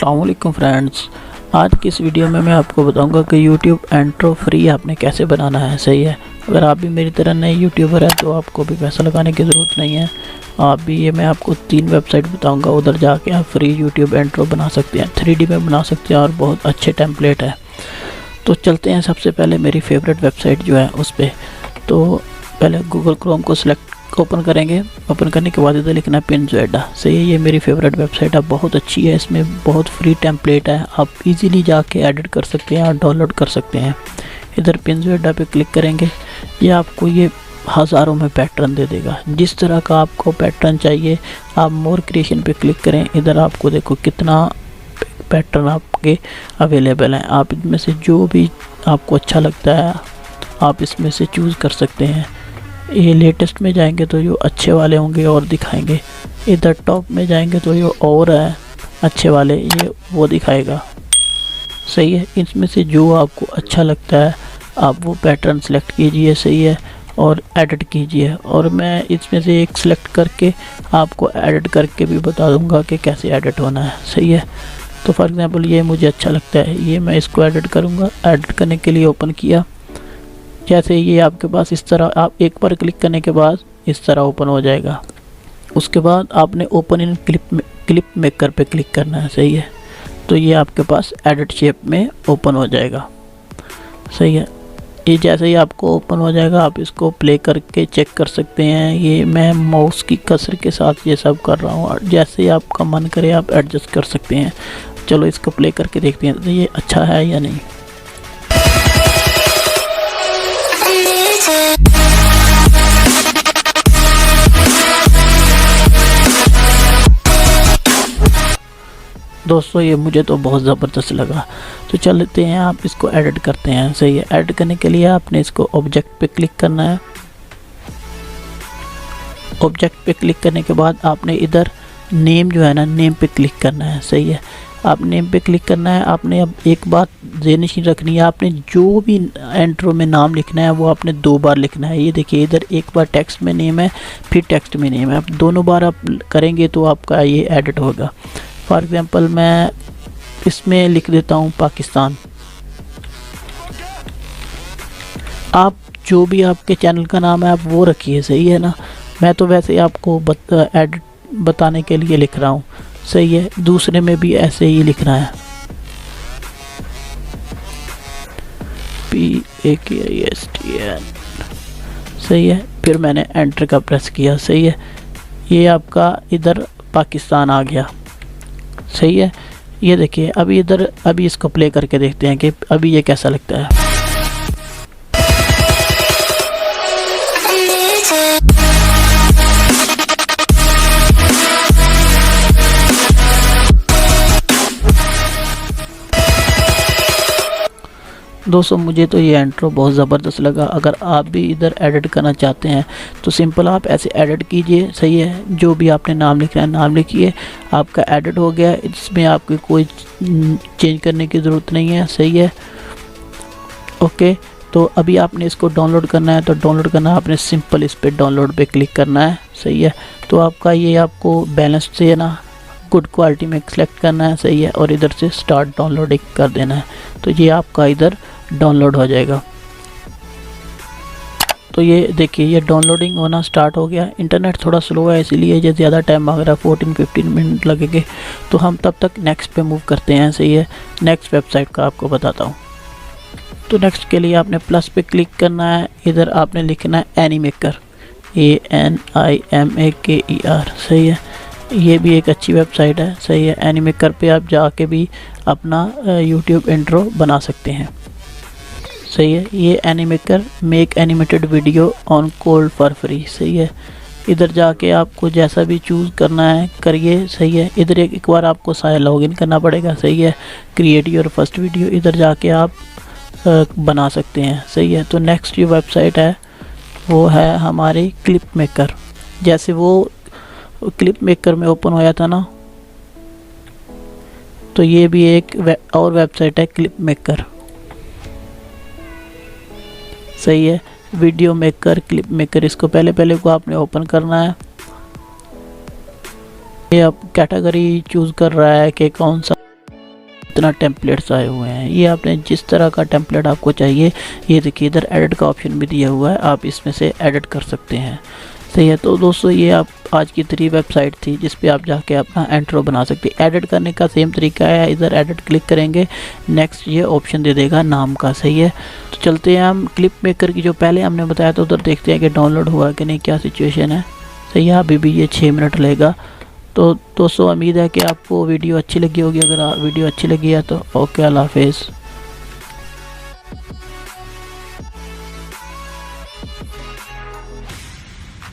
अस्सलाम वालेकुम फ्रेंड्स। आज की इस वीडियो में मैं आपको बताऊंगा कि YouTube इंट्रो फ्री आपने कैसे बनाना है। सही है, अगर आप भी मेरी तरह नए यूट्यूबर हैं तो आपको भी पैसा लगाने की ज़रूरत नहीं है। आप भी ये मैं आपको 3 वेबसाइट बताऊंगा, उधर जाके आप फ्री YouTube इंट्रो बना सकते हैं, 3D में बना सकते हैं और बहुत अच्छे टेम्पलेट है। तो चलते हैं सबसे पहले मेरी फेवरेट वेबसाइट जो है उस पर। तो पहले गूगल क्रोम को सिलेक्ट ओपन करेंगे। ओपन करने के बाद इधर लिखना है पिनज़ोएडा। सही है, ये मेरी फेवरेट वेबसाइट है, बहुत अच्छी है, इसमें बहुत फ्री टेम्पलेट है, आप इजीली जाके एडिट कर सकते हैं और डाउनलोड कर सकते हैं। इधर पिनज़ोएडा पे क्लिक करेंगे, ये आपको ये हज़ारों में पैटर्न दे देगा। जिस तरह का आपको पैटर्न चाहिए आप मोर क्रिएशन पे क्लिक करें, इधर आपको देखो कितना पैटर्न आपके अवेलेबल हैं। आप इनमें से जो भी आपको अच्छा लगता है आप इसमें से चूज़ कर सकते हैं। ये लेटेस्ट में जाएंगे तो जो अच्छे वाले होंगे और दिखाएंगे, इधर टॉप में जाएंगे तो जो और है अच्छे वाले ये वो दिखाएगा। सही है, इसमें से जो आपको अच्छा लगता है आप वो पैटर्न सेलेक्ट कीजिए। सही है, और एडिट कीजिए। और मैं इसमें से एक सिलेक्ट करके आपको एडिट करके भी बता दूंगा कि कैसे एडिट होना है। सही है, तो फॉर एग्ज़ाम्पल ये मुझे अच्छा लगता है, ये मैं इसको एडिट करूँगा। एडिट करने के लिए ओपन किया, जैसे ये आपके पास इस तरह आप एक बार क्लिक करने के बाद इस तरह ओपन हो जाएगा। उसके बाद आपने ओपन इन क्लिप मेकर पे क्लिक करना है। सही है, तो ये आपके पास एडिट शेप में ओपन हो जाएगा। सही है, ये जैसे ही आपको ओपन हो जाएगा आप इसको प्ले करके चेक कर सकते हैं। ये मैं माउस की कसर के साथ ये सब कर रहा हूँ और जैसे ही आपका मन करे आप एडजस्ट कर सकते हैं। चलो इसको प्ले करके देखते हैं तो ये अच्छा है या नहीं। दोस्तों ये मुझे तो बहुत ज़बरदस्त लगा। तो चलते हैं, आप इसको एडिट करते हैं। सही है, एडिट करने के लिए आपने इसको ऑब्जेक्ट पे क्लिक करना है। ऑब्जेक्ट पे क्लिक करने के बाद आपने इधर नेम जो है ना, नेम पे क्लिक करना है। सही है, आप नेम पे क्लिक करना है। आपने अब एक बात ज़हन रखनी है, आपने जो भी इंट्रो में नाम लिखना है वो आपने 2 बार लिखना है। ये देखिए इधर एक बार टेक्स्ट में नेम है, फिर टेक्स्ट में नेम है। आप दोनों बार आप करेंगे तो आपका ये एडिट होगा। फॉर एग्ज़ाम्पल मैं इसमें लिख देता हूँ पाकिस्तान। आप जो भी आपके चैनल का नाम है आप वो रखिए। सही है ना, मैं तो वैसे ही आपको एडिट बताने के लिए लिख रहा हूँ। सही है, दूसरे में भी ऐसे ही लिखना है, PAKISTN। सही है, फिर मैंने एंटर का प्रेस किया। सही है, ये आपका इधर पाकिस्तान आ गया। सही है, ये देखिए अभी इधर अभी इसको प्ले करके देखते हैं कि अभी ये कैसा लगता है। दोस्तों मुझे तो ये इंट्रो बहुत ज़बरदस्त लगा। अगर आप भी इधर एडिट करना चाहते हैं तो सिंपल आप ऐसे एडिट कीजिए। सही है, जो भी आपने नाम लिखना है नाम लिखिए, आपका एडिट हो गया। इसमें आपकी कोई चेंज करने की ज़रूरत नहीं है। सही है, ओके। तो अभी आपने इसको डाउनलोड करना है, तो डाउनलोड करना है आपने सिंपल इस पर डाउनलोड पे क्लिक करना है। सही है, तो आपका ये आपको बैलेंस से है ना गुड क्वालिटी में सेलेक्ट करना है। सही है, और इधर से स्टार्ट डाउनलोडिंग कर देना है, तो ये आपका इधर डाउनलोड हो जाएगा। तो ये देखिए ये डाउनलोडिंग होना स्टार्ट हो गया। इंटरनेट थोड़ा स्लो है इसीलिए ये ज़्यादा टाइम मांग रहा है, 14-15 मिनट लगेंगे। तो हम तब तक नेक्स्ट पे मूव करते हैं। सही है, नेक्स्ट वेबसाइट का आपको बताता हूँ। तो नेक्स्ट के लिए आपने प्लस पे क्लिक करना है, इधर आपने लिखना है एनीमेकर, ANIMAKER। सही है, ये भी एक अच्छी वेबसाइट है। सही है, एनीमेकर पे आप जाके भी अपना YouTube इंट्रो बना सकते हैं। सही है, ये Animaker make animated video on cold for free. सही है, इधर जाके आपको जैसा भी चूज़ करना है करिए। सही है, इधर एक बार आपको सारा लॉगिन करना पड़ेगा। सही है, क्रिएट योर फर्स्ट वीडियो, इधर जाके आप बना सकते हैं। सही है, तो नेक्स्ट जो वेबसाइट है वो है हमारी क्लिप मेकर। जैसे वो क्लिप मेकर में ओपन होया था ना, तो ये भी एक और वेबसाइट है क्लिप मेकर। सही है, वीडियो मेकर, क्लिप मेकर, इसको पहले को आपने ओपन करना है। ये आप कैटेगरी चूज़ कर रहा है कि कौन सा कितना टेम्पलेट्स आए हुए हैं। ये आपने जिस तरह का टेम्पलेट आपको चाहिए, ये देखिए इधर एडिट का ऑप्शन भी दिया हुआ है, आप इसमें से एडिट कर सकते हैं। सही है। तो दोस्तों ये आप आज की 3 वेबसाइट थी जिस पे आप जाके अपना इंट्रो बना सकते हैं। एडिट करने का सेम तरीका है, इधर एडिट क्लिक करेंगे, नेक्स्ट ये ऑप्शन दे देगा नाम का। सही है। तो चलते हैं हम क्लिप मेकर की जो पहले हमने बताया था उधर देखते हैं कि डाउनलोड हुआ कि नहीं, क्या सिचुएशन है। सही है। अभी भी ये 6 मिनट लेगा। तो दोस्तों उम्मीद है कि आपको वीडियो अच्छी लगी होगी। अगर वीडियो अच्छी लगी है तो ओके, अल्लाह हाफिज़।